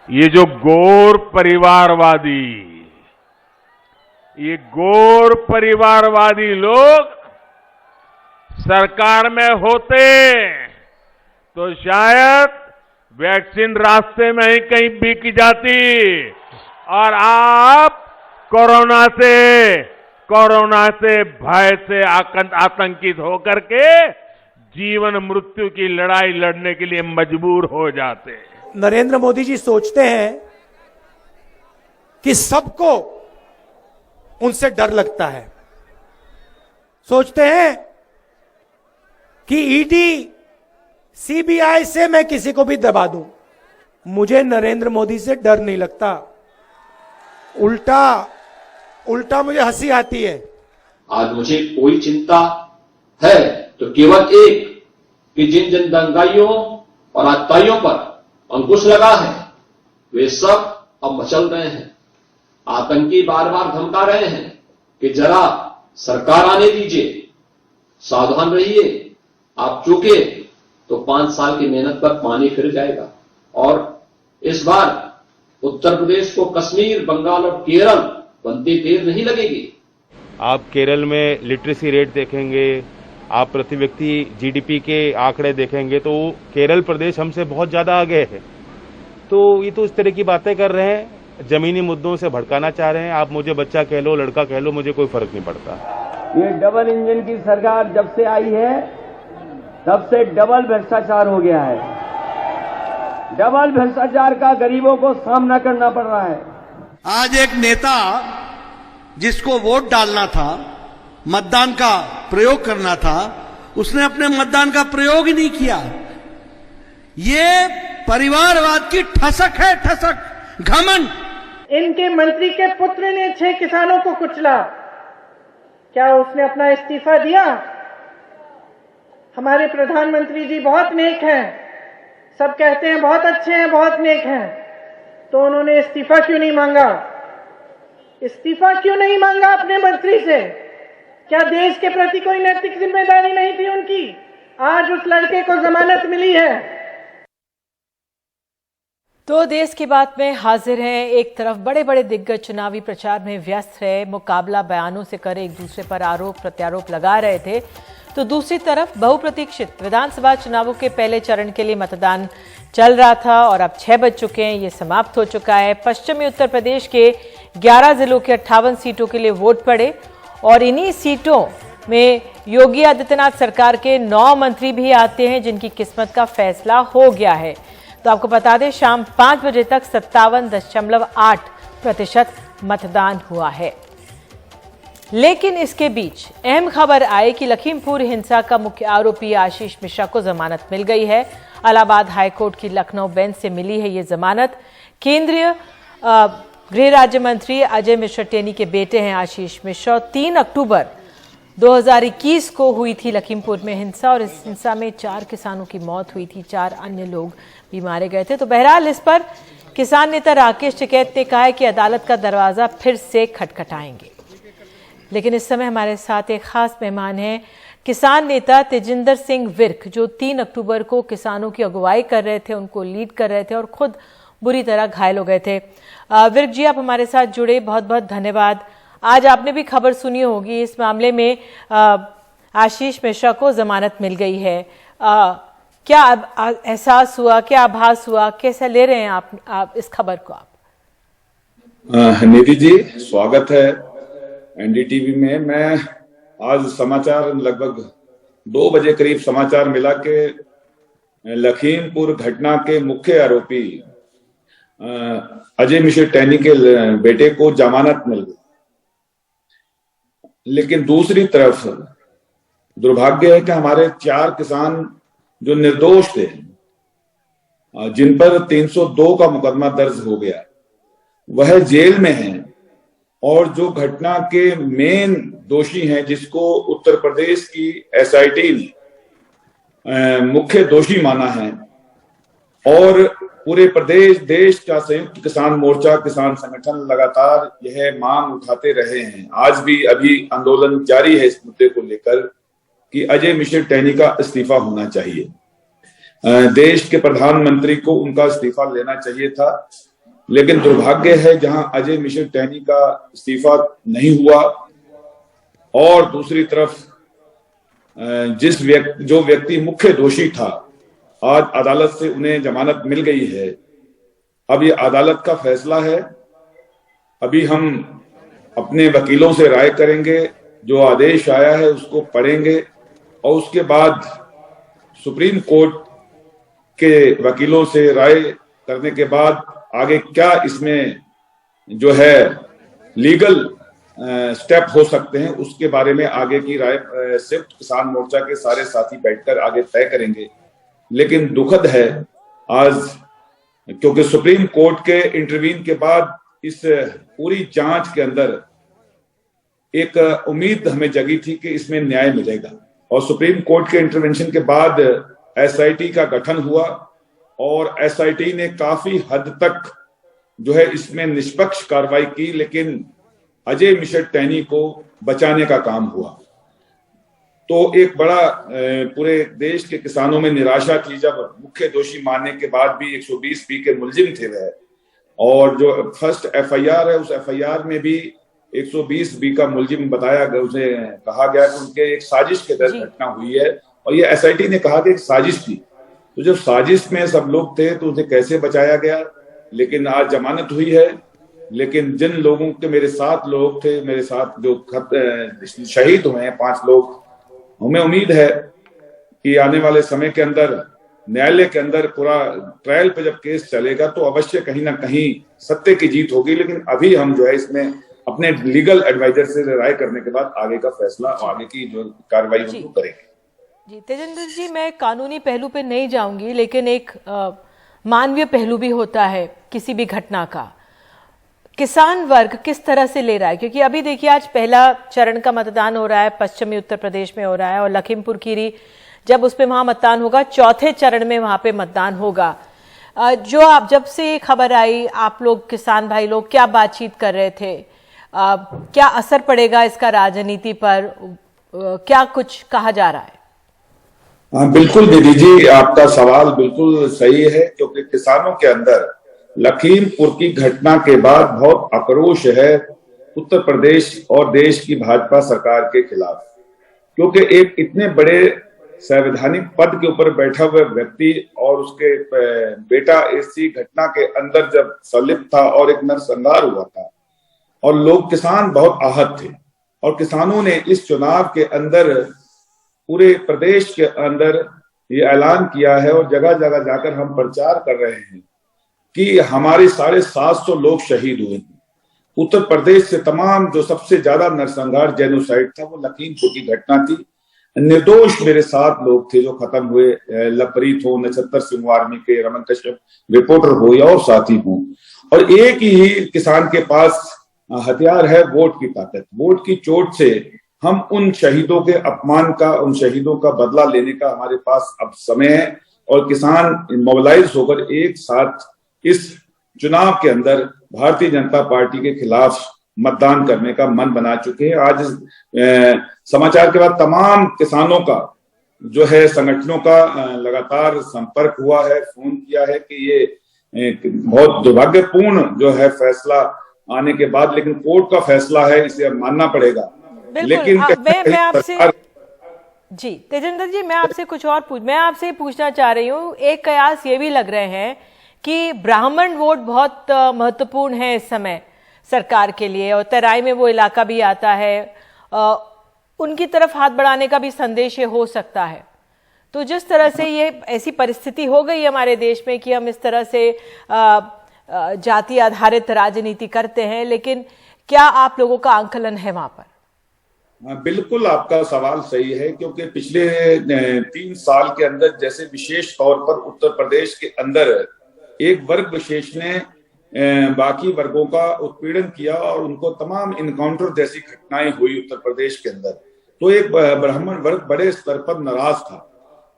ये जो गोर परिवारवादी लोग सरकार में होते तो शायद वैक्सीन रास्ते में ही कहीं बिक जाती और आप कोरोना से भय से आतंकित होकर के जीवन मृत्यु की लड़ाई लड़ने के लिए मजबूर हो जाते। नरेंद्र मोदी जी सोचते हैं कि सबको उनसे डर लगता है, सोचते हैं कि ईडी सीबीआई से मैं किसी को भी दबा दूं। मुझे नरेंद्र मोदी से डर नहीं लगता, उल्टा मुझे हंसी आती है। आज मुझे कोई चिंता है तो केवल एक कि जिन दंगाइयों और आतताइयों पर अंकुश लगा है वे सब अब मचल रहे हैं। आतंकी बार बार धमका रहे हैं कि जरा सरकार आने दीजिए, सावधान रहिए, आप चूके तो 5 साल की मेहनत पर पानी फिर जाएगा। और इस बार उत्तर प्रदेश को कश्मीर, बंगाल और केरल बनती देर नहीं लगेगी। आप केरल में लिटरेसी रेट देखेंगे, आप प्रति व्यक्ति जीडीपी के आंकड़े देखेंगे तो केरल प्रदेश हमसे बहुत ज्यादा आगे है। तो ये तो इस तरह की बातें कर रहे हैं, जमीनी मुद्दों से भड़काना चाह रहे हैं। आप मुझे बच्चा कह लो, लड़का कह लो, मुझे कोई फर्क नहीं पड़ता। ये डबल इंजन की सरकार जब से आई है तब से डबल भ्रष्टाचार हो गया है। डबल भ्रष्टाचार का गरीबों को सामना करना पड़ रहा है। आज एक नेता जिसको वोट डालना था, मतदान का प्रयोग करना था, उसने अपने मतदान का प्रयोग ही नहीं किया। ये परिवारवाद की ठसक है, ठसक, घमंड। इनके मंत्री के पुत्र ने 6 किसानों को कुचला, क्या उसने अपना इस्तीफा दिया? हमारे प्रधानमंत्री जी बहुत नेक हैं, सब कहते हैं बहुत अच्छे हैं, बहुत नेक हैं, तो उन्होंने इस्तीफा क्यों नहीं मांगा? इस्तीफा क्यों नहीं मांगा अपने मंत्री से? क्या देश के प्रति कोई नैतिक जिम्मेदारी नहीं थी उनकी? आज उस लड़के को जमानत मिली है। तो देश की बात में हाजिर हैं। एक तरफ बड़े बड़े दिग्गज चुनावी प्रचार में व्यस्त रहे, मुकाबला बयानों से कर एक दूसरे पर आरोप प्रत्यारोप लगा रहे थे, तो दूसरी तरफ बहुप्रतीक्षित विधानसभा चुनावों के पहले चरण के लिए मतदान चल रहा था और अब 6 बज चुके हैं, ये समाप्त हो चुका है। पश्चिमी उत्तर प्रदेश के 11 जिलों के 58 सीटों के लिए वोट पड़े और इन्हीं सीटों में योगी आदित्यनाथ सरकार के 9 मंत्री भी आते हैं जिनकी किस्मत का फैसला हो गया है। तो आपको बता दें, शाम 5 बजे तक 57.8% मतदान हुआ है। लेकिन इसके बीच अहम खबर आई कि लखीमपुर हिंसा का मुख्य आरोपी आशीष मिश्रा को जमानत मिल गई है। इलाहाबाद हाईकोर्ट की लखनऊ बेंच से मिली है ये जमानत। केंद्रीय गृह राज्य मंत्री अजय मिश्रा टेनी के बेटे हैं आशीष मिश्रा। 3 अक्टूबर 2021 को हुई थी लखीमपुर में हिंसा और इस हिंसा में 4 किसानों की मौत हुई थी, 4 अन्य लोग भी मारे गए थे। तो बहरहाल इस पर किसान नेता राकेश टिकैत ने कहा है कि अदालत का दरवाजा फिर से खटखटाएंगे। लेकिन इस समय हमारे साथ एक खास मेहमान हैं, किसान नेता तेजिंदर सिंह विर्क, जो 3 अक्टूबर को किसानों की अगुवाई कर रहे थे, उनको लीड कर रहे थे और खुद बुरी तरह घायल हो गए थे। विर्क जी, आप हमारे साथ जुड़े, बहुत बहुत धन्यवाद। आज आपने भी खबर सुनी होगी, इस मामले में आशीष मिश्रा को जमानत मिल गई है। क्या एहसास हुआ, क्या आभास हुआ, कैसे ले रहे हैं आप इस खबर को? आप निधि जी, स्वागत है एनडीटीवी में। मैं आज समाचार लगभग 2 बजे करीब समाचार मिला कि लखीमपुर घटना के मुख्य आरोपी अजय मिश्रा टेनी के बेटे को जमानत मिल गई। लेकिन दूसरी तरफ दुर्भाग्य है कि हमारे 4 किसान जो निर्दोष थे, जिन पर 302 का मुकदमा दर्ज हो गया, वह जेल में हैं। और जो घटना के मेन दोषी हैं, जिसको उत्तर प्रदेश की एसआईटी ने मुख्य दोषी माना है, और पूरे प्रदेश देश का संयुक्त किसान मोर्चा, किसान संगठन लगातार यह मांग उठाते रहे हैं। आज भी अभी आंदोलन जारी है इस मुद्दे को लेकर कि अजय मिश्रा टेनी का इस्तीफा होना चाहिए। देश के प्रधानमंत्री को उनका इस्तीफा लेना चाहिए था। लेकिन दुर्भाग्य है जहां अजय मिश्र टहनी का इस्तीफा नहीं हुआ और दूसरी तरफ जो व्यक्ति मुख्य दोषी था, आज अदालत से उन्हें जमानत मिल गई है। अब ये अदालत का फैसला है। अभी हम अपने वकीलों से राय करेंगे, जो आदेश आया है उसको पढ़ेंगे और उसके बाद सुप्रीम कोर्ट के वकीलों से राय करने के बाद आगे क्या इसमें जो है लीगल स्टेप हो सकते हैं, उसके बारे में आगे की राय संयुक्त किसान मोर्चा के सारे साथी बैठकर आगे तय करेंगे। लेकिन दुखद है आज, क्योंकि सुप्रीम कोर्ट के इंटरवीन के बाद इस पूरी जांच के अंदर एक उम्मीद हमें जगी थी कि इसमें न्याय मिलेगा, और सुप्रीम कोर्ट के इंटरवेंशन के बाद एसआईटी का गठन हुआ और एसआईटी ने काफी हद तक जो है इसमें निष्पक्ष कार्रवाई की, लेकिन अजय मिश्र टहनी को बचाने का काम हुआ। तो एक बड़ा पूरे देश के किसानों में निराशा थी जब मुख्य दोषी मानने के बाद भी 120B के मुलजिम थे वह, और जो फर्स्ट एफआईआर है उस एफआईआर में भी 120B का मुलजिम बताया गया, उसे कहा गया कि उनके एक साजिश के तहत घटना हुई है, और ये एसआईटी ने कहा कि एक साजिश थी। तो जब साजिश में सब लोग थे तो उसे कैसे बचाया गया। लेकिन आज जमानत हुई है, लेकिन जिन लोगों के मेरे साथ लोग थे, मेरे साथ जो शहीद हुए हैं 5 लोग, हमें उम्मीद है कि आने वाले समय के अंदर न्यायालय के अंदर पूरा ट्रायल पे जब केस चलेगा तो अवश्य कहीं ना कहीं सत्य की जीत होगी। लेकिन अभी हम जो है इसमें अपने लीगल एडवाइजर से राय करने के बाद आगे का फैसला और आगे की जो कार्रवाई हम करेंगे। जी तेजेंद्र जी, मैं कानूनी पहलू पे नहीं जाऊंगी, लेकिन एक मानवीय पहलू भी होता है किसी भी घटना का। किसान वर्ग किस तरह से ले रहा है, क्योंकि अभी देखिए आज पहला चरण का मतदान हो रहा है, पश्चिमी उत्तर प्रदेश में हो रहा है, और लखीमपुर खीरी जब उस पे वहां मतदान होगा, चौथे चरण में वहां पे मतदान होगा। जो आप जब से खबर आई, आप लोग किसान भाई लोग क्या बातचीत कर रहे थे, क्या असर पड़ेगा इसका राजनीति पर, क्या कुछ कहा जा रहा है? हाँ बिल्कुल निधि जी, आपका सवाल बिल्कुल सही है, क्योंकि किसानों के अंदर लखीमपुर की घटना के बाद बहुत आक्रोश है उत्तर प्रदेश और देश की भाजपा सरकार के खिलाफ, क्योंकि एक इतने बड़े संवैधानिक पद के ऊपर बैठा हुआ व्यक्ति और उसके बेटा इसी घटना के अंदर जब संलिप्त था और एक नरसंहार हुआ था, और लोग किसान बहुत आहत थे, और किसानों ने इस चुनाव के अंदर पूरे प्रदेश के अंदर ये ऐलान किया है और जगह जगह जाकर हम प्रचार कर रहे हैं कि हमारे 750 लोग शहीद हुए हैं। उत्तर प्रदेश से तमाम जो सबसे ज्यादा नरसंहार जेनोसाइड था वो लखीमपुर की घटना थी। निर्दोष मेरे 7 लोग थे जो खत्म हुए, लवप्रीत हो, नक्षत्र सिंह आर्मी के, रमन कश्यप रिपोर्टर हो या और साथी हो, और एक ही किसान के पास हथियार है वोट की ताकत। वोट की चोट से हम उन शहीदों के अपमान का, उन शहीदों का बदला लेने का हमारे पास अब समय है, और किसान मोबिलाइज होकर एक साथ इस चुनाव के अंदर भारतीय जनता पार्टी के खिलाफ मतदान करने का मन बना चुके हैं। आज समाचार के बाद तमाम किसानों का जो है, संगठनों का लगातार संपर्क हुआ है, फोन किया है कि ये बहुत दुर्भाग्यपूर्ण जो है फैसला आने के बाद, लेकिन कोर्ट का फैसला है, इसे अब मानना पड़ेगा। लेकिन मैं आपसे जी तेजेंद्र जी, मैं आपसे कुछ और मैं आपसे पूछना चाह रही हूँ, एक कयास ये भी लग रहे हैं कि ब्राह्मण वोट बहुत महत्वपूर्ण है इस समय सरकार के लिए, और तराई में वो इलाका भी आता है, उनकी तरफ हाथ बढ़ाने का भी संदेश ये हो सकता है। तो जिस तरह से ये ऐसी परिस्थिति हो गई हमारे देश में कि हम इस तरह से जाति आधारित राजनीति करते हैं, लेकिन क्या आप लोगों का आंकलन है वहां पर? बिल्कुल आपका सवाल सही है, क्योंकि पिछले 3 साल के अंदर जैसे विशेष तौर पर उत्तर प्रदेश के अंदर एक वर्ग विशेष ने बाकी वर्गों का उत्पीड़न किया और उनको तमाम इनकाउंटर जैसी घटनाएं हुई उत्तर प्रदेश के अंदर, तो एक ब्राह्मण वर्ग बड़े स्तर पर नाराज था।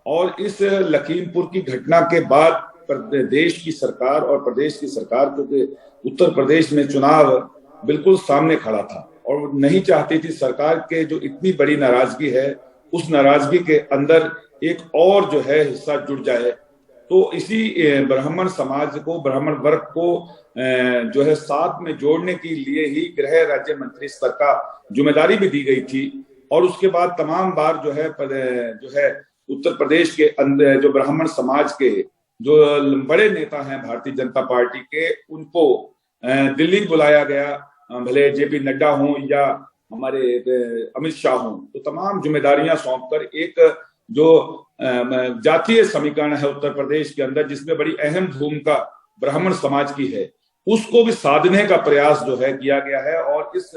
और इस लखीमपुर की घटना के बाद देश की सरकार और प्रदेश की सरकार, क्योंकि उत्तर प्रदेश में चुनाव बिल्कुल सामने खड़ा था और नहीं चाहती थी सरकार के जो इतनी बड़ी नाराजगी है, उस नाराजगी के अंदर एक और जो है हिस्सा जुड़ जाए। तो इसी ब्राह्मण समाज को, ब्राह्मण वर्ग को जो है साथ में जोड़ने के लिए ही गृह राज्य मंत्री स्तर का जिम्मेदारी भी दी गई थी। और उसके बाद तमाम बार जो है उत्तर प्रदेश के अंदर जो ब्राह्मण समाज के जो बड़े नेता हैं भारतीय जनता पार्टी के, उनको दिल्ली बुलाया गया, भले जेपी नड्डा हों या हमारे अमित शाह हों, तो तमाम जिम्मेदारियां सौंपकर एक जो जातीय समीकरण है उत्तर प्रदेश के अंदर, जिसमें बड़ी अहम भूमिका ब्राह्मण समाज की है, उसको भी साधने का प्रयास जो है किया गया है। और इस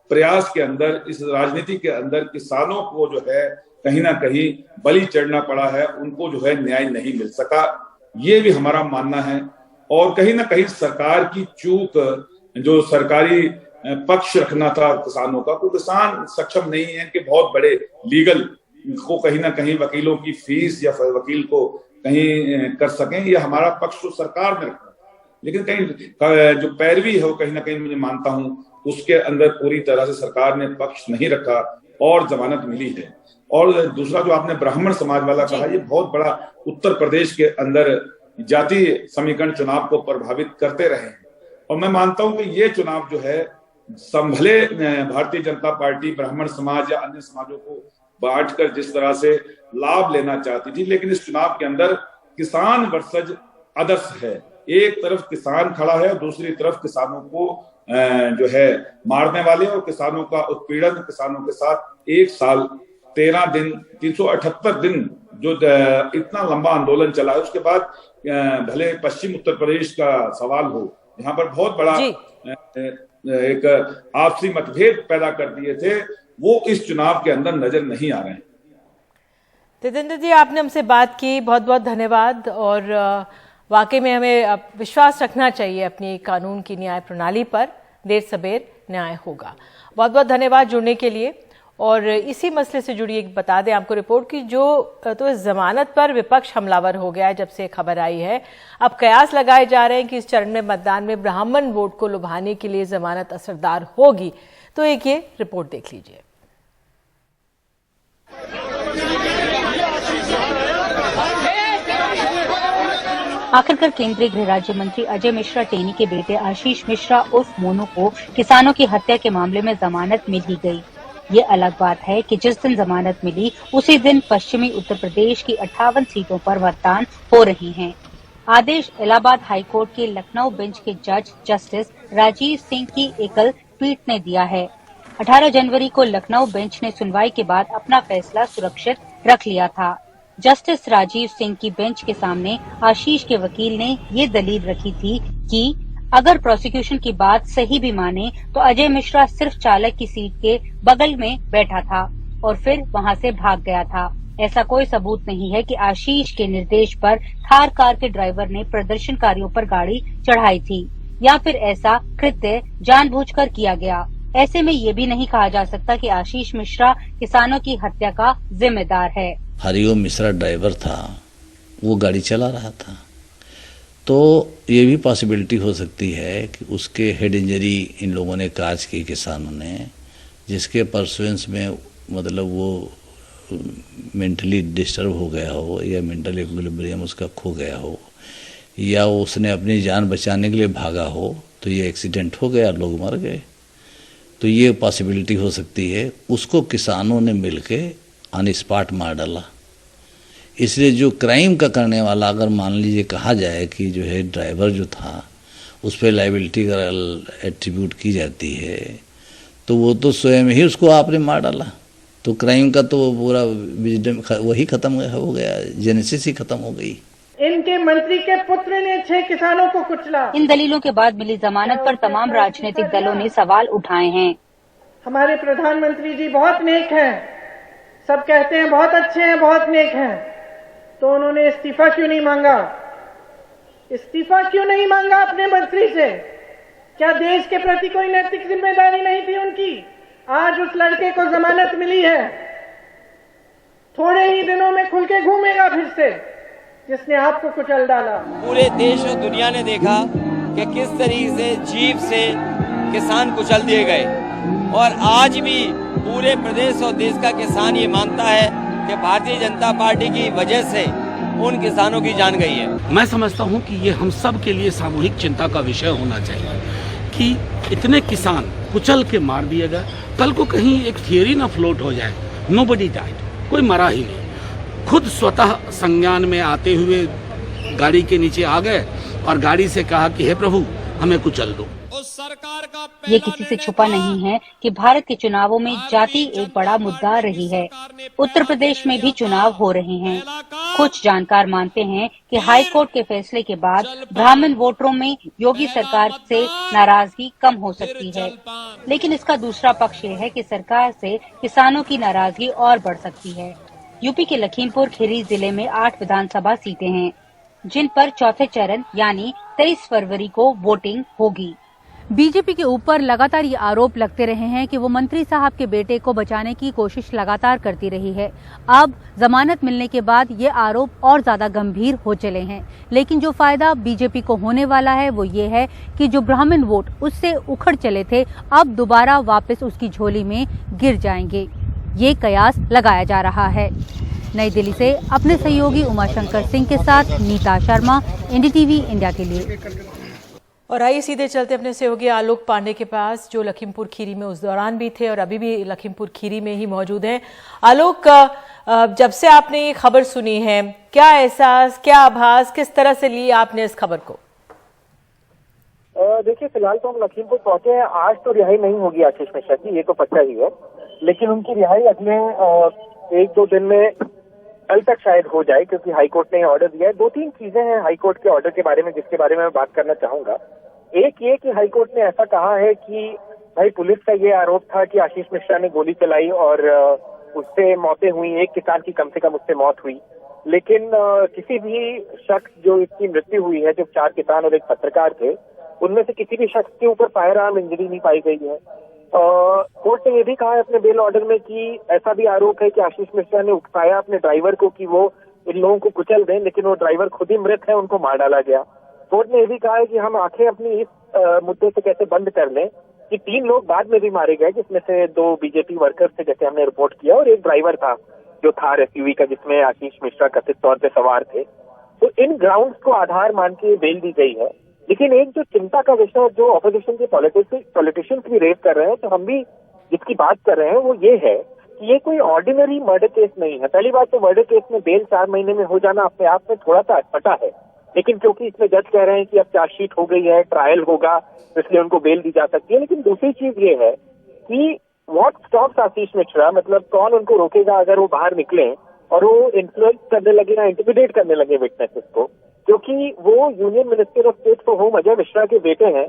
प्रयास के अंदर, इस राजनीति के अंदर किसानों को जो है कहीं ना कहीं बलि चढ़ना पड़ा है, उनको जो है न्याय नहीं मिल सका, ये भी हमारा मानना है। और कहीं ना कहीं सरकार की चूक, जो सरकारी पक्ष रखना था किसानों का, तो किसान सक्षम नहीं है कि बहुत बड़े लीगल को कहीं ना कहीं वकीलों की फीस या वकील को कहीं कर सकें, या हमारा पक्ष तो सरकार ने रखा, लेकिन कहीं जो पैरवी है वो कहीं ना कहीं मुझे मानता हूं उसके अंदर पूरी तरह से सरकार ने पक्ष नहीं रखा और जमानत मिली है। और दूसरा जो आपने ब्राह्मण समाज वाला कहा, ये बहुत बड़ा उत्तर प्रदेश के अंदर जातीय समीकरण चुनाव को प्रभावित करते रहे हैं। और मैं मानता हूं कि ये चुनाव जो है संभले भारतीय जनता पार्टी ब्राह्मण समाज या अन्य समाजों को बांटकर जिस तरह से लाभ लेना चाहती थी, लेकिन इस चुनाव के अंदर किसान वर्सेज अदर्स है। एक तरफ किसान खड़ा है, दूसरी तरफ किसानों को जो है मारने वाले और किसानों का उत्पीड़न, किसानों के साथ 1 साल 13 दिन 378 दिन जो इतना लंबा आंदोलन चला है, उसके बाद भले पश्चिम उत्तर प्रदेश का सवाल हो, यहाँ पर बहुत बड़ा एक आपसी मतभेद पैदा कर दिए थे, वो इस चुनाव के अंदर नजर नहीं आ रहे हैं। तेजिंदर जी, आपने हमसे बात की, बहुत बहुत धन्यवाद। और वाकई में हमें विश्वास रखना चाहिए अपनी कानून की न्याय प्रणाली पर, देर सबेर न्याय होगा। बहुत बहुत धन्यवाद जुड़ने के लिए। और इसी मसले से जुड़ी एक बता दें आपको रिपोर्ट की, जो तो इस जमानत पर विपक्ष हमलावर हो गया है जब से खबर आई है। अब कयास लगाए जा रहे हैं कि इस चरण में मतदान में ब्राह्मण वोट को लुभाने के लिए जमानत असरदार होगी। तो एक ये रिपोर्ट देख लीजिए। आखिरकार केंद्रीय गृह राज्य मंत्री अजय मिश्रा टेनी के बेटे आशीष मिश्रा उर्फ मोनू को किसानों की हत्या के मामले में जमानत मिल ही गई। ये अलग बात है कि जिस दिन जमानत मिली उसी दिन पश्चिमी उत्तर प्रदेश की 58 सीटों पर मतदान हो रही हैं। आदेश इलाहाबाद हाईकोर्ट के लखनऊ बेंच के जज जस्टिस राजीव सिंह की एकल पीठ ने दिया है। 18 जनवरी को लखनऊ बेंच ने सुनवाई के बाद अपना फैसला सुरक्षित रख लिया था। जस्टिस राजीव सिंह की बेंच के सामने आशीष के वकील ने ये दलील रखी थी कि अगर प्रोसिक्यूशन की बात सही भी माने तो अजय मिश्रा सिर्फ चालक की सीट के बगल में बैठा था और फिर वहां से भाग गया था। ऐसा कोई सबूत नहीं है कि आशीष के निर्देश पर थार कार के ड्राइवर ने प्रदर्शनकारियों पर गाड़ी चढ़ाई थी या फिर ऐसा कृत्य जानबूझकर किया गया। ऐसे में ये भी नहीं कहा जा सकता कि आशीष मिश्रा किसानों की हत्या का जिम्मेदार है। हरिओम मिश्रा ड्राइवर था, वो गाड़ी चला रहा था, तो ये भी पॉसिबिलिटी हो सकती है कि उसके हेड इंजरी इन लोगों ने काज की, किसानों ने, जिसके परसुएंस में मतलब वो मेंटली डिस्टर्ब हो गया हो या मेंटल इक्विलिब्रियम उसका खो गया हो या उसने अपनी जान बचाने के लिए भागा हो, तो ये एक्सीडेंट हो गया, लोग मर गए। तो ये पॉसिबिलिटी हो सकती है। उसको किसानों ने मिलके ऑन स्पॉट मार डाला। इसलिए जो क्राइम का करने वाला, अगर मान लीजिए कहा जाए कि जो है ड्राइवर जो था उस पर लाइबिलिटी का एट्रीब्यूट की जाती है, तो वो तो स्वयं ही उसको आपने मार डाला, तो क्राइम का तो पूरा विजडम वही खत्म हो गया, जेनेसिस ही खत्म हो गई। इनके मंत्री के पुत्र ने 6 किसानों को कुचला। इन दलीलों के बाद मिली जमानत पर तमाम राजनीतिक दलों ने सवाल उठाए हैं। हमारे प्रधानमंत्री जी बहुत नेक हैं, सब कहते हैं बहुत अच्छे हैं, बहुत नेक हैं, तो उन्होंने इस्तीफा क्यों नहीं मांगा? इस्तीफा क्यों नहीं मांगा अपने मंत्री से? क्या देश के प्रति कोई नैतिक जिम्मेदारी नहीं थी उनकी? आज उस लड़के को जमानत मिली है, थोड़े ही दिनों में खुल के घूमेगा फिर से, जिसने आपको कुचल डाला। पूरे देश और दुनिया ने देखा कि किस तरीके से जीप से किसान कुचल दिए गए, और आज भी पूरे प्रदेश और देश का किसान ये मानता है कि भारतीय जनता पार्टी की वजह से उन किसानों की जान गई है। मैं समझता हूं कि ये हम सब के लिए सामूहिक चिंता का विषय होना चाहिए कि इतने किसान कुचल के मार दिए गए। कल को कहीं एक थियरी ना फ्लोट हो जाए, नोबडी डाइड, कोई मरा ही नहीं। खुद स्वतः संज्ञान में आते हुए गाड़ी के नीचे आ गए और गाड़ी से कहा कि हे प्रभु हमें कुचल दो। ये किसी से छुपा नहीं है कि भारत के चुनावों में जाति एक बड़ा मुद्दा रही है। उत्तर प्रदेश में भी चुनाव हो रहे हैं। कुछ जानकार मानते हैं कि हाई कोर्ट के फैसले के बाद ब्राह्मण वोटरों में योगी सरकार से नाराजगी कम हो सकती है, लेकिन इसका दूसरा पक्ष ये है कि सरकार से किसानों की नाराजगी और बढ़ सकती है। यूपी के लखीमपुर खीरी जिले में 8 विधानसभा सीटें हैं, जिन पर चौथे चरण यानी 23 फरवरी को वोटिंग होगी। बीजेपी के ऊपर लगातार ये आरोप लगते रहे हैं कि वो मंत्री साहब के बेटे को बचाने की कोशिश लगातार करती रही है। अब जमानत मिलने के बाद ये आरोप और ज्यादा गंभीर हो चले हैं, लेकिन जो फायदा बीजेपी को होने वाला है वो ये है कि जो ब्राह्मण वोट उससे उखड़ चले थे, अब दोबारा वापस उसकी झोली में गिर जाएंगे। ये कयास लगाया जा रहा है। नई दिल्ली से अपने सहयोगी उमाशंकर सिंह के साथ नीता शर्मा, एनडीटीवी इंडिया के लिए। और आइए सीधे चलते अपने सहयोगी आलोक पांडे के पास, जो लखीमपुर खीरी में उस दौरान भी थे और अभी भी लखीमपुर खीरी में ही मौजूद हैं। आलोक, जब से आपने ये खबर सुनी है, क्या एहसास, क्या आभास, किस तरह से ली आपने इस खबर को? देखिए, फिलहाल तो हम लखीमपुर पहुंचे हैं। आज तो रिहाई नहीं होगी आशीष मिश्रा की, ये तो पक्का ही है, लेकिन उनकी रिहाई अगले 1-2 दिन में कल तक शायद हो जाए, क्योंकि हाईकोर्ट ने ऑर्डर दिया है। 2-3 चीजें हैं हाईकोर्ट के ऑर्डर के बारे में जिसके बारे में मैं बात करना चाहूंगा। एक ये कि हाईकोर्ट ने ऐसा कहा है कि भाई पुलिस का ये आरोप था कि आशीष मिश्रा ने गोली चलाई और उससे मौतें हुई, एक किसान की कम से कम उससे मौत हुई, लेकिन किसी भी शख्स जो इसकी मृत्यु हुई है, जो 4 किसान और एक पत्रकार थे, उनमें से किसी भी शख्स के ऊपर फायर आर्म इंजरी नहीं पाई गई है। कोर्ट ने यह भी कहा है अपने बेल ऑर्डर में कि ऐसा भी आरोप है कि आशीष मिश्रा ने उकसाया अपने ड्राइवर को कि वो इन लोगों को कुचल दें, लेकिन वो ड्राइवर खुद ही मृत है, उनको मार डाला गया। कोर्ट ने यह भी कहा है कि हम आंखें अपनी इस मुद्दे से कैसे बंद कर लें कि 3 लोग बाद में भी मारे गए, जिसमें से 2 बीजेपी वर्कर्स थे जैसे हमने रिपोर्ट किया, और एक ड्राइवर था जो थार एसयूवी का, जिसमें आशीष मिश्रा कथित तौर पर सवार थे। तो इन ग्राउंड्स को आधार मान के बेल दी गई है। लेकिन एक जो चिंता का विषय जो ऑपोजिशन के पॉलिटिशियंस भी रेज कर रहे हैं, तो हम भी जिसकी बात कर रहे हैं, वो ये है कि ये कोई ऑर्डिनरी मर्डर केस नहीं है। पहली बात तो मर्डर केस में बेल 4 महीने में हो जाना अपने आप में थोड़ा सा अटपटा है, लेकिन क्योंकि इसमें जज कह रहे हैं कि अब चार्जशीट हो गई है, ट्रायल होगा, इसलिए उनको बेल दी जा सकती है। लेकिन दूसरी चीज ये है कि व्हाट स्टॉप्स आशीष मिश्रा, मतलब कौन उनको रोकेगा अगर वो बाहर निकले और वो इन्फ्लुएंस करने लगे या इंटिमिडेट करने लगे विटनेसेस को, क्योंकि वो union minister of state for home Ajay Mishra के बेटे हैं,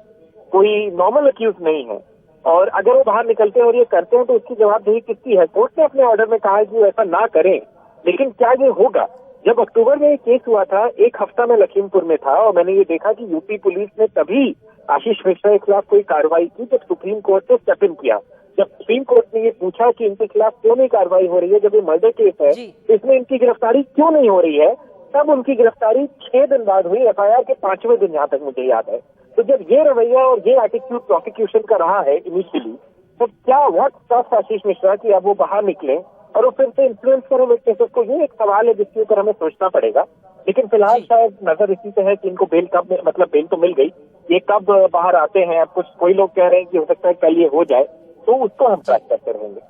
कोई नॉर्मल अक्यूज नहीं है। और अगर वो बाहर निकलते हैं और ये करते हैं तो उसकी जवाबदेही किसकी है? कोर्ट ने अपने ऑर्डर में कहा है कि वो ऐसा ना करें, लेकिन क्या ये होगा? जब अक्टूबर में ये केस हुआ था, 1 हफ्ता में लखीमपुर में था, और मैंने ये देखा कि यूपी पुलिस ने तभी आशीष मिश्रा के खिलाफ कोई कार्रवाई की जब सुप्रीम कोर्ट ने स्टेप इन किया। जब सुप्रीम कोर्ट ने ये पूछा कि इनके खिलाफ क्यों नहीं कार्रवाई हो रही है, जब ये मर्डर केस है तो इसमें इनकी गिरफ्तारी क्यों नहीं हो रही है, तब उनकी गिरफ्तारी 6 दिन बाद हुई, एफआईआर के 5वें दिन, यहाँ तक मुझे याद है। तो जब ये रवैया और ये एटीट्यूड प्रोसिक्यूशन का रहा है इनिशियली, तो क्या व्हाट स्टॉप्स आशीष मिश्रा कि अब वो बाहर निकले और वो फिर से इन्फ्लुएंस करें विटनेसेस को? ये एक सवाल है जिसके ऊपर हमें सोचना पड़ेगा। लेकिन फिलहाल शायद नजर इसी से है कि इनको बेल कब, मतलब बेल तो मिल गई, ये कब बाहर आते हैं। अब कुछ कोई लोग कह रहे हैं कि हो सकता है कल ये हो जाए, तो उसको हम ट्रैक करते रहेंगे।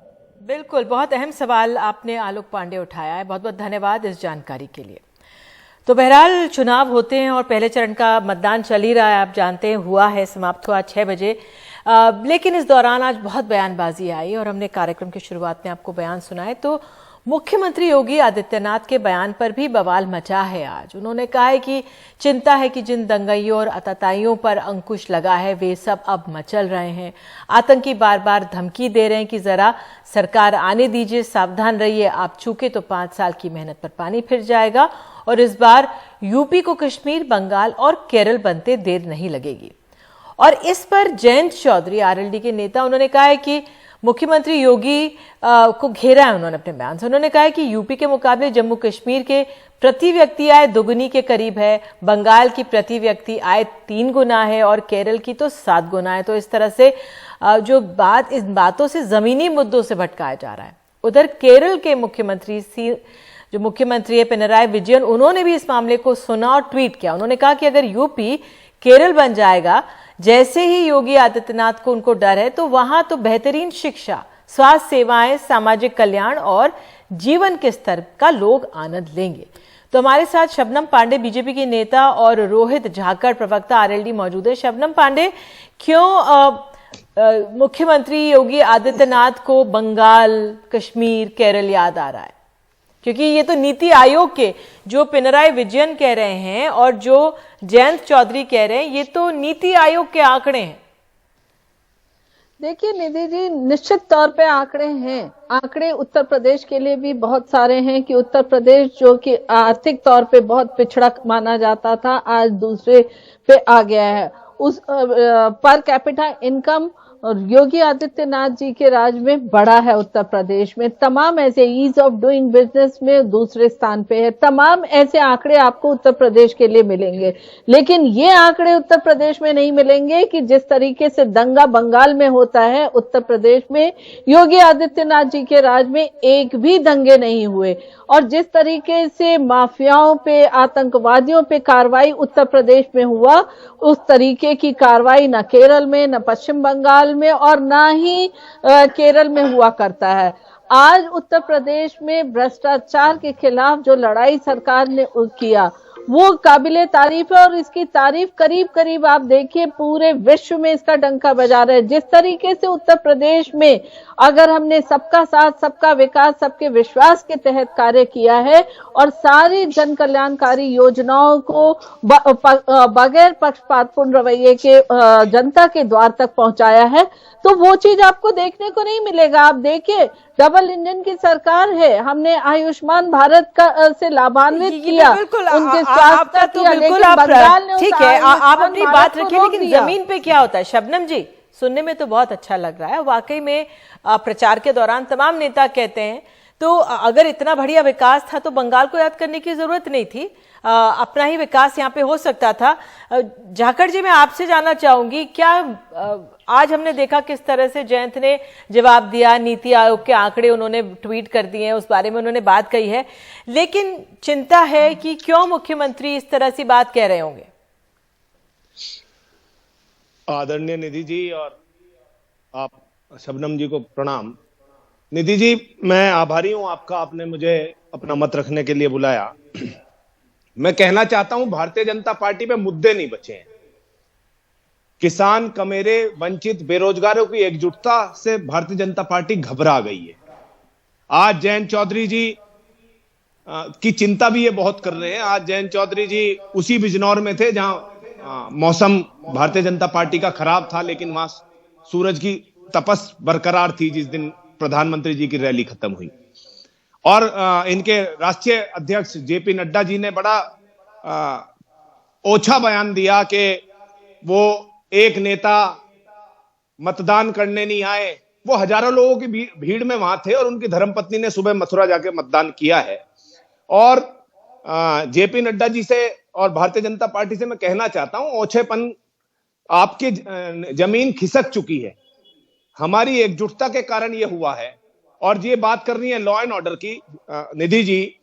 बिल्कुल, बहुत अहम सवाल आपने आलोक पांडे उठाया है, बहुत बहुत धन्यवाद इस जानकारी के लिए। तो बहरहाल चुनाव होते हैं और पहले चरण का मतदान चल ही रहा है, आप जानते हैं, हुआ है, समाप्त हुआ 6 बजे। लेकिन इस दौरान आज बहुत बयानबाजी आई और हमने कार्यक्रम की शुरुआत में आपको बयान सुनाए, तो मुख्यमंत्री योगी आदित्यनाथ के बयान पर भी बवाल मचा है आज। उन्होंने कहा है कि चिंता है कि जिन दंगाइयों और आतताइयों पर अंकुश लगा है वे सब अब मचल रहे हैं। आतंकी बार बार धमकी दे रहे हैं कि जरा सरकार आने दीजिए, सावधान रहिए, आप चूके तो 5 साल की मेहनत पर पानी फिर जाएगा और इस बार यूपी को कश्मीर, बंगाल और केरल बनते देर नहीं लगेगी। और इस पर जयंत चौधरी, आरएलडी के नेता, उन्होंने कहा है कि मुख्यमंत्री योगी को घेरा है उन्होंने अपने बयान से। उन्होंने कहा है कि यूपी के मुकाबले जम्मू कश्मीर के प्रति व्यक्ति आय दोगुनी के करीब है, बंगाल की प्रति व्यक्ति आय 3 गुना है और केरल की तो 7 गुना है। तो इस तरह से जो बात, इन बातों से जमीनी मुद्दों से भटकाया जा रहा है। उधर केरल के मुख्यमंत्री जो मुख्यमंत्री है पिनराई विजयन, उन्होंने भी इस मामले को सुना और ट्वीट किया। उन्होंने कहा कि अगर यूपी केरल बन जाएगा, जैसे ही योगी आदित्यनाथ को उनको डर है, तो वहां तो बेहतरीन शिक्षा, स्वास्थ्य सेवाएं, सामाजिक कल्याण और जीवन के स्तर का लोग आनंद लेंगे। तो हमारे साथ शबनम पांडे, बीजेपी की नेता, और रोहित झाकड़, प्रवक्ता आरएलडी मौजूद है। शबनम पांडे, क्यों मुख्यमंत्री योगी आदित्यनाथ को बंगाल, कश्मीर, केरल याद आ रहा है? क्योंकि ये तो नीति आयोग के जो पिनराई विजयन कह रहे हैं और जो जयंत चौधरी कह रहे हैं, ये तो नीति आयोग के आंकड़े हैं। देखिए निधि जी, निश्चित तौर पे आंकड़े हैं। आंकड़े उत्तर प्रदेश के लिए भी बहुत सारे हैं कि उत्तर प्रदेश जो कि आर्थिक तौर पे बहुत पिछड़ा माना जाता था, आज दूसरे पे आ गया है। उस पर कैपिटा इनकम और योगी आदित्यनाथ जी के राज में बड़ा है उत्तर प्रदेश में। तमाम ऐसे ईज ऑफ डूइंग बिजनेस में दूसरे स्थान पे है। तमाम ऐसे आंकड़े आपको उत्तर प्रदेश के लिए मिलेंगे, लेकिन ये आंकड़े उत्तर प्रदेश में नहीं मिलेंगे कि जिस तरीके से दंगा बंगाल में होता है, उत्तर प्रदेश में योगी आदित्यनाथ जी के राज में एक भी दंगे नहीं हुए। और जिस तरीके से माफियाओं पे, आतंकवादियों पे कार्रवाई उत्तर प्रदेश में हुआ, उस तरीके की कार्रवाई न केरल में, न पश्चिम बंगाल में और ना ही केरल में हुआ करता है। आज उत्तर प्रदेश में भ्रष्टाचार के खिलाफ जो लड़ाई सरकार ने किया, वो काबिले तारीफ है। और इसकी तारीफ करीब करीब आप देखिए पूरे विश्व में इसका डंका बजा रहे हैं। जिस तरीके से उत्तर प्रदेश में अगर हमने सबका साथ, सबका विकास, सबके विश्वास के तहत कार्य किया है और सारी जन कल्याणकारी योजनाओं को बगैर पक्षपातपूर्ण रवैये के जनता के द्वार तक पहुंचाया है, तो वो चीज आपको देखने को नहीं मिलेगा। आप देखिए, डबल इंजन की सरकार है, हमने आयुष्मान भारत का से लाभान्वित किया, उनके स्वास्थ्य का किया, लेकिन बंगाल ने, ठीक है, आप अपनी बात रखिए, लेकिन जमीन पे क्या होता है? शबनम जी, सुनने में तो बहुत अच्छा लग रहा है, वाकई में प्रचार के दौरान तमाम नेता कहते हैं, तो अगर इतना बढ़िया विकास था तो बंगाल को याद करने की जरूरत नहीं थी, अपना ही विकास यहाँ पे हो सकता था। झाकड़ जी, मैं आपसे जानना चाहूंगी, क्या आज हमने देखा किस तरह से जयंत ने जवाब दिया, नीति आयोग के आंकड़े उन्होंने ट्वीट कर दिए हैं, उस बारे में उन्होंने बात कही है, लेकिन चिंता है कि क्यों मुख्यमंत्री इस तरह से बात कह रहे होंगे? आदरणीय निधि जी और आप शबनम जी को प्रणाम। निधि जी, मैं आभारी हूं आपका, आपने मुझे अपना मत रखने के लिए बुलाया। मैं कहना चाहता हूं, भारतीय जनता पार्टी पे मुद्दे नहीं बचे हैं। किसान, कमेरे, वंचित, बेरोजगारों की एकजुटता से भारतीय जनता पार्टी घबरा गई है। आज जयंत चौधरी जी की चिंता भी ये बहुत कर रहे हैं। आज जयंत चौधरी जी उसी बिजनौर में थे जहां मौसम भारतीय जनता पार्टी का खराब था, लेकिन वहां सूरज की तपस बरकरार थी जिस दिन प्रधानमंत्री जी की रैली खत्म हुई। और इनके राष्ट्रीय अध्यक्ष जेपी नड्डा जी ने बड़ा ओछा बयान दिया कि वो एक नेता मतदान करने नहीं आए। वो हजारों लोगों की भीड़ में वहां थे और उनकी धर्मपत्नी ने सुबह मथुरा जाके मतदान किया है। और जेपी नड्डा जी से और भारतीय जनता पार्टी से मैं कहना चाहता हूं, ओछेपन, आपकी जमीन खिसक चुकी है। हमारी एकजुटता के कारण यह हुआ है। और ये बात करनी है लॉ एंड ऑर्डर की, निधि जी,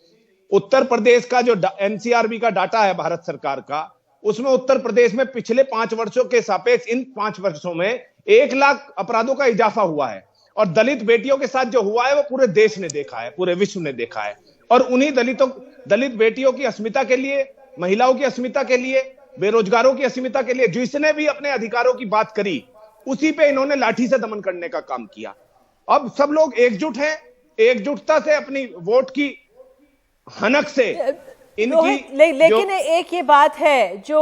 उत्तर प्रदेश का जो एनसीआरबी का डाटा है भारत सरकार का, उसमें उत्तर प्रदेश में पिछले 5 वर्षों के सापेक्ष इन 5 वर्षों में 1 लाख अपराधों का इजाफा हुआ है। और दलित बेटियों के साथ जो हुआ है वो पूरे देश ने देखा है, पूरे विश्व ने देखा है। और उन्हीं दलित बेटियों की अस्मिता के लिए, महिलाओं की अस्मिता के लिए, बेरोजगारों की अस्मिता के लिए, जिसने भी अपने अधिकारों की बात करी, उसी पे इन्होंने लाठी से दमन करने का काम किया। अब सब लोग एकजुट हैं, एकजुटता से अपनी वोट की हनक से इनकी लेकिन एक ये बात है जो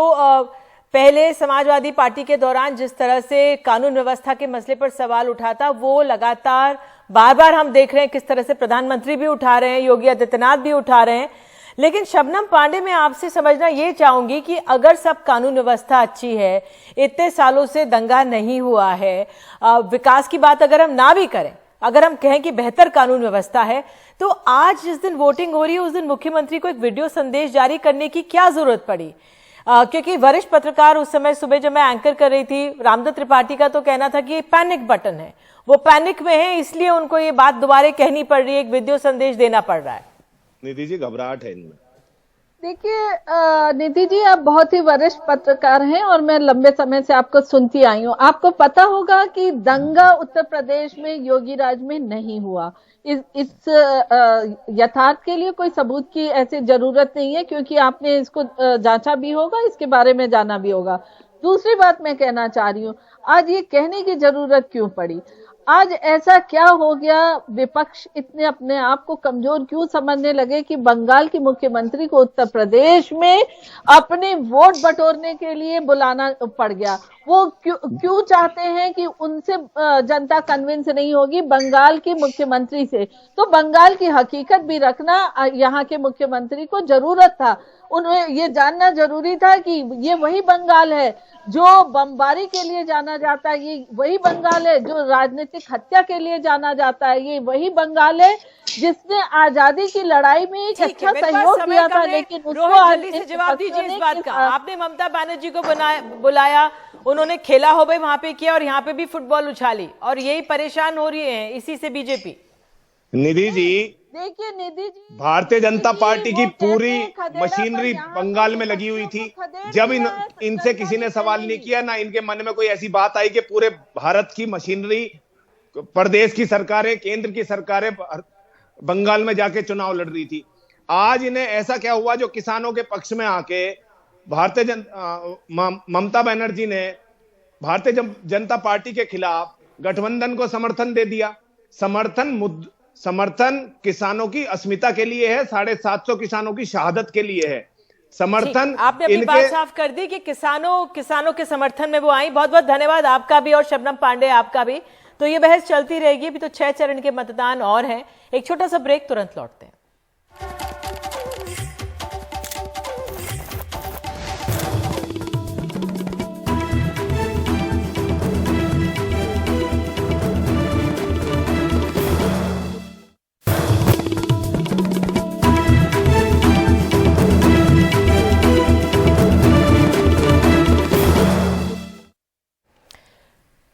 पहले समाजवादी पार्टी के दौरान जिस तरह से कानून व्यवस्था के मसले पर सवाल उठा था, वो लगातार बार बार हम देख रहे हैं किस तरह से प्रधानमंत्री भी उठा रहे हैं, योगी आदित्यनाथ भी उठा रहे हैं। लेकिन शबनम पांडे, मैं आपसे समझना ये चाहूंगी कि अगर सब कानून व्यवस्था अच्छी है, इतने सालों से दंगा नहीं हुआ है, विकास की बात अगर हम ना भी करें, अगर हम कहें कि बेहतर कानून व्यवस्था है, तो आज जिस दिन वोटिंग हो रही है उस दिन मुख्यमंत्री को एक वीडियो संदेश जारी करने की क्या जरूरत पड़ी? क्योंकि वरिष्ठ पत्रकार उस समय सुबह जब मैं एंकर कर रही थी, रामदत्त त्रिपाठी का तो कहना था कि ये पैनिक बटन है, वो पैनिक में है, इसलिए उनको ये बात दोबारा कहनी पड़ रही है, एक वीडियो संदेश देना पड़ रहा है। निधि जी घबराहट है इनमें। देखिए निधि जी, आप बहुत ही वरिष्ठ पत्रकार हैं और मैं लंबे समय से आपको सुनती आई हूँ। आपको पता होगा कि दंगा उत्तर प्रदेश में योगी राज में नहीं हुआ। इस यथार्थ के लिए कोई सबूत की ऐसी जरूरत नहीं है, क्योंकि आपने इसको जांचा भी होगा, इसके बारे में जाना भी होगा। दूसरी बात मैं कहना चाह रही हूँ, आज ये कहने की जरूरत क्यों पड़ी? आज ऐसा क्या हो गया, विपक्ष इतने अपने आप को कमजोर क्यों समझने लगे कि बंगाल की मुख्यमंत्री को उत्तर प्रदेश में अपने वोट बटोरने के लिए बुलाना पड़ गया? वो क्यों चाहते हैं कि उनसे जनता कन्विंस नहीं होगी, बंगाल की मुख्यमंत्री से? तो बंगाल की हकीकत भी रखना यहाँ के मुख्यमंत्री को जरूरत था। उन्हें ये जानना जरूरी था कि ये वही बंगाल है जो बमबारी के लिए जाना जाता है, ये वही बंगाल है जो राजनीतिक हत्या के लिए जाना जाता है, ये वही बंगाल है जिसने आजादी की लड़ाई में एक अच्छा सहयोग किया था। लेकिन उसको जल्दी से जवाब दीजिए इस बात का। आपने ममता बनर्जी को बुलाया, उन्होंने खेला हो भाई वहां पे किया और यहाँ पे भी फुटबॉल उछाली, और यही परेशान हो रही है इसी से बीजेपी। निधि जी, देखिए निधि जी, भारतीय जनता पार्टी की पूरी मशीनरी बंगाल में लगी हुई थी। जब इनसे किसी ने सवाल नहीं किया, ना इनके मन में कोई ऐसी बात आई कि पूरे भारत की मशीनरी, प्रदेश की सरकारें, केंद्र की सरकारें बंगाल में जाके चुनाव लड़ रही थी। आज इन्हें ऐसा क्या हुआ जो किसानों के पक्ष में आके ममता बनर्जी ने भारतीय जनता पार्टी के खिलाफ गठबंधन को समर्थन दे दिया। समर्थन किसानों की अस्मिता के लिए है, 750 किसानों की शहादत के लिए है। समर्थन आपने अपनी बात साफ कर दी कि किसानों के समर्थन में वो आई। बहुत बहुत धन्यवाद आपका भी और शबनम पांडे आपका भी। तो ये बहस चलती रहेगी, अभी तो 6 चरण के मतदान और हैं। एक छोटा सा ब्रेक, तुरंत लौटते हैं।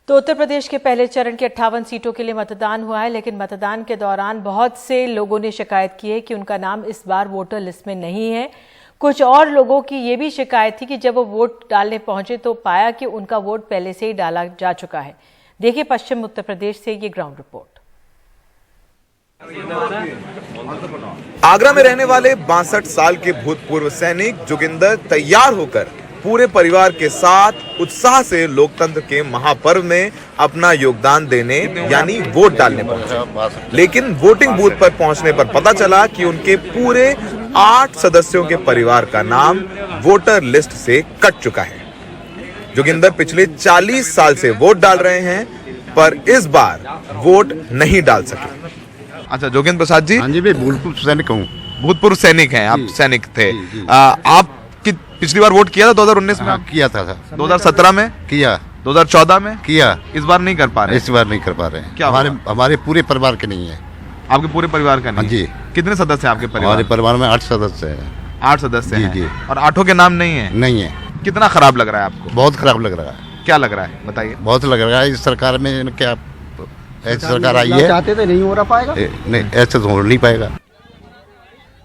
तो उत्तर प्रदेश के पहले चरण की 58 सीटों के लिए मतदान हुआ है, लेकिन मतदान के दौरान बहुत से लोगों ने शिकायत की है कि उनका नाम इस बार वोटर लिस्ट में नहीं है। कुछ और लोगों की ये भी शिकायत थी कि जब वो वोट डालने पहुंचे तो पाया कि उनका वोट पहले से ही डाला जा चुका है। देखिए पश्चिम उत्तर प्रदेश से ये ग्राउंड रिपोर्ट। आगरा में रहने वाले 62 साल के भूतपूर्व सैनिक जोगिंदर तैयार होकर पूरे परिवार के साथ उत्साह से लोकतंत्र के महापर्व में अपना योगदान देने यानी वोट डालने पहुंचे। लेकिन वोटिंग बूथ पर पहुंचने पर पता चला कि उनके पूरे 8 सदस्यों के परिवार का नाम वोटर लिस्ट से कट चुका है। जोगिंदर पिछले 40 साल से वोट डाल रहे हैं, पर इस बार वोट नहीं डाल सके। अच्छा, जोगिंदर प्रसाद जी। हाँ जी, मैं भूतपूर्व सैनिक हूँ। भूतपूर्व सैनिक हैं आप? सैनिक थे आप। पिछली बार वोट किया था 2019 में? किया था 2017 में किया, 2014 में किया। इस बार नहीं कर पा रहे? इस बार नहीं कर पा रहे हैं। क्या हमारे पूरे परिवार के नहीं है। आपके पूरे परिवार का नहीं? जी। कितने सदस्य हैं आपके परिवार? हमारे परिवार में 8 सदस्य हैं। 8 सदस्य हैं? जी। और 8 के नाम नहीं है? नहीं है। कितना खराब लग रहा है आपको? बहुत खराब लग रहा है। क्या लग रहा है बताइए? बहुत लग रहा है। इस सरकार में क्या ऐसी सरकार आई है, चाहते थे नहीं हो रहा पाएगा? नहीं, ऐसे तो हो नहीं पाएगा।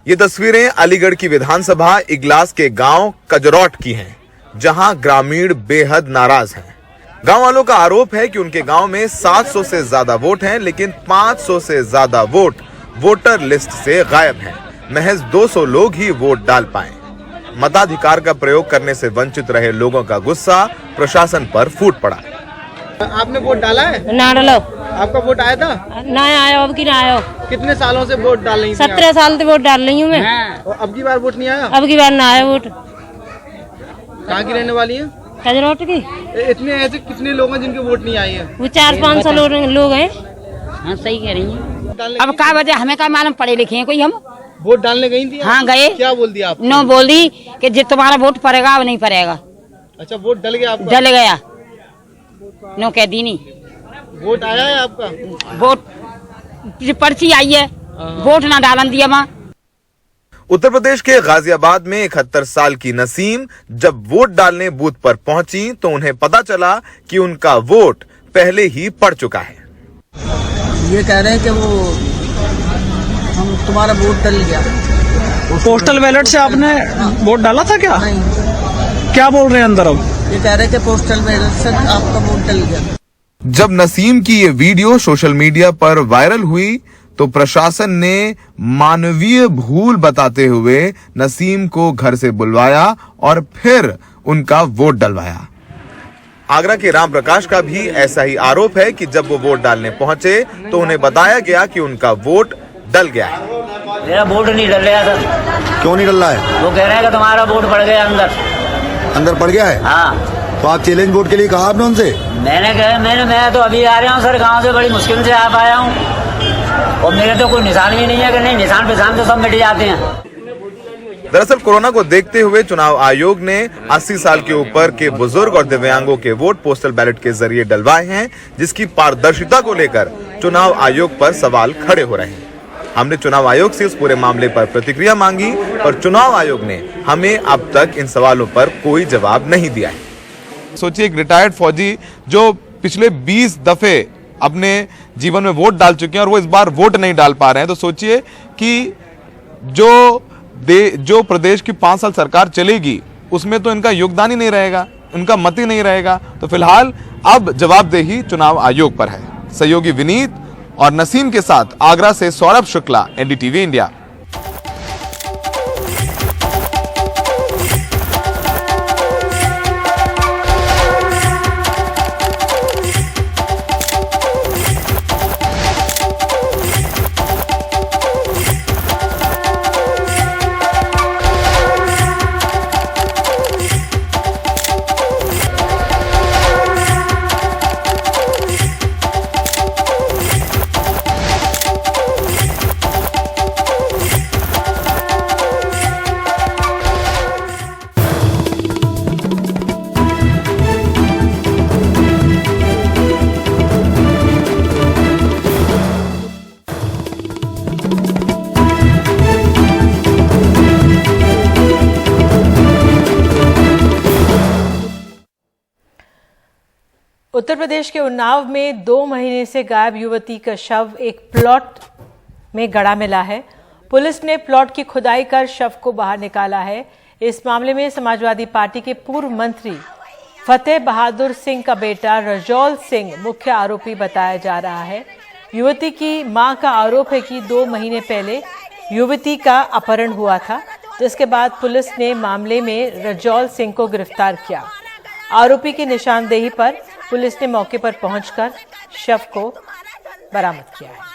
ये तस्वीरें अलीगढ़ की विधानसभा इगलास के गांव कजरौट की हैं, जहां ग्रामीण बेहद नाराज हैं। गांव वालों का आरोप है कि उनके गांव में 700 से ज्यादा वोट हैं, लेकिन 500 से ज्यादा वोट वोटर लिस्ट से गायब हैं। महज 200 लोग ही वोट डाल पाए। मताधिकार का प्रयोग करने से वंचित रहे लोगों का गुस्सा प्रशासन पर फूट पड़ा। आपने वोट डाला है? ना डालो। आपका वोट आया था? ना आया, अब की ना आया। कितने सालों से वोट डाल रही? 17 साल से वोट डाल रही हूँ मैं। और अब की बार वोट नहीं आया? अब की बार ना आया वोट। कहाँ की रहने वाली है? कजरौट की। इतने ऐसे कितने लोग हैं जिनके वोट नहीं आए हैं? वो 400-500 लोग हैं। हाँ, सही कह रही हैं। अब क्या वजह, हमें क्या मालूम, पढ़े लिखे हैं कोई हम? वोट डालने गई थी? हाँ गए। क्या बोल दिया आप? नो बोल दी कि जो तुम्हारा वोट पड़ेगा अब नहीं पड़ेगा। अच्छा, वोट डल गया आपका? डल गया। नो कह दी नहीं। वोट आया है आपका? वोट पर्ची आई है, वोट ना डालन दिया वहाँ। उत्तर प्रदेश के गाजियाबाद में 71 साल की नसीम जब वोट डालने बूथ पर पहुंची तो उन्हें पता चला कि उनका वोट पहले ही पड़ चुका है। ये कह रहे हैं कि वो हम तुम्हारा वोट डल गया। पोस्टल बैलेट से आपने वोट डाला था क्या? नहीं। क्या बोल रहे हैं अंदर अब? ये कह रहे थे पोस्टल बैलेट से आपका वोट डल गया। जब नसीम की ये वीडियो सोशल मीडिया पर वायरल हुई तो प्रशासन ने मानवीय भूल बताते हुए नसीम को घर से बुलवाया और फिर उनका वोट डलवाया। आगरा के राम प्रकाश का भी ऐसा ही आरोप है कि जब वो वोट डालने पहुंचे तो उन्हें बताया गया कि उनका वोट डल गया है। मेरा वोट नहीं डल रहा था। क्यों नहीं डल रहा है? वो कह रहे हैं कि तुम्हारा वोट पड़ गया अंदर पड़ गया है। हाँ। तो आप चैलेंज वोट के लिए कहा आपने उनसे? मैंने कहा मैं तो अभी आ रहा हूँ सर, गांव से बड़ी मुश्किल से आ पाया हूँ और मेरे तो कोई निशान भी नहीं है कि नहीं निशान पेशान तो सब मिट जाते हैं। दरअसल कोरोना को देखते हुए चुनाव आयोग ने 80 साल के ऊपर के बुजुर्ग और दिव्यांगों के वोट पोस्टल बैलेट के जरिए डलवाए हैं, जिसकी पारदर्शिता को लेकर चुनाव आयोग पर सवाल खड़े हो रहे हैं। हमने चुनाव आयोग से इस पूरे मामले पर प्रतिक्रिया मांगी और चुनाव आयोग ने हमें अब तक इन सवालों पर कोई जवाब नहीं दिया है। सोचिए एक रिटायर्ड फौजी जो पिछले 20 दफे अपने जीवन में वोट डाल चुके हैं और वो इस बार वोट नहीं डाल पा रहे हैं, तो सोचिए कि जो प्रदेश की 5 साल सरकार चलेगी उसमें तो इनका योगदान ही नहीं रहेगा, उनका मत ही नहीं रहेगा। तो फिलहाल अब जवाबदेही चुनाव आयोग पर है। सहयोगी विनीत और नसीम के साथ आगरा से सौरभ शुक्ला, एनडीटीवी इंडिया। उत्तर प्रदेश के उन्नाव में 2 महीने से गायब युवती का शव एक प्लॉट में गड़ा मिला है। पुलिस ने प्लॉट की खुदाई कर शव को बाहर निकाला है। इस मामले में समाजवादी पार्टी के पूर्व मंत्री फतेह बहादुर सिंह का बेटा रजौल सिंह मुख्य आरोपी बताया जा रहा है। युवती की मां का आरोप है कि 2 महीने पहले युवती का अपहरण हुआ था, जिसके बाद पुलिस ने मामले में रजौल सिंह को गिरफ्तार किया। आरोपी की निशानदेही पर पुलिस ने मौके पर पहुंचकर शव को बरामद किया है।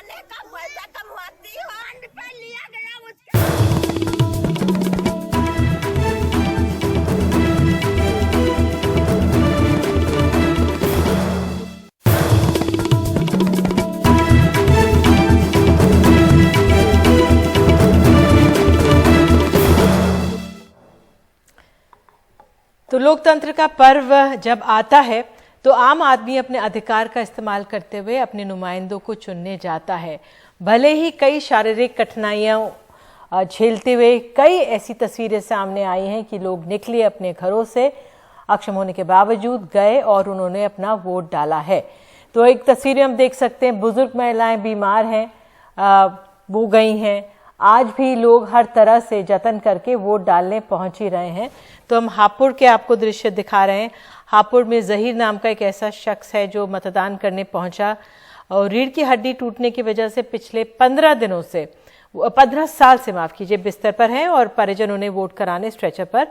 तो लोकतंत्र का पर्व जब आता है तो आम आदमी अपने अधिकार का इस्तेमाल करते हुए अपने नुमाइंदों को चुनने जाता है। भले ही कई शारीरिक कठिनाइयां झेलते हुए कई ऐसी तस्वीरें सामने आई हैं कि लोग निकले अपने घरों से, अक्षम होने के बावजूद गए और उन्होंने अपना वोट डाला है। तो एक तस्वीर हम देख सकते हैं, बुजुर्ग महिलाएं बीमार हैं, वो गई हैं। आज भी लोग हर तरह से जतन करके वोट डालने पहुंच ही रहे हैं। तो हम हापुड़ के आपको दृश्य दिखा रहे हैं। हापुड़ में जहीर नाम का एक ऐसा शख्स है जो मतदान करने पहुंचा और रीढ़ की हड्डी टूटने की वजह से पिछले 15 साल से माफ कीजिए बिस्तर पर हैं और परिजन उन्हें वोट कराने स्ट्रेचर पर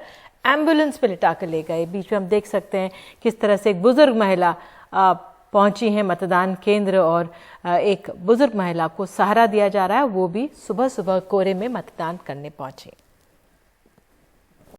एम्बुलेंस में लिटा कर ले गए। बीच में हम देख सकते हैं किस तरह से एक बुजुर्ग महिला पहुंची है मतदान केंद्र और एक बुजुर्ग महिला को सहारा दिया जा रहा है, वो भी सुबह सुबह कोहरे में मतदान करने पहुंची।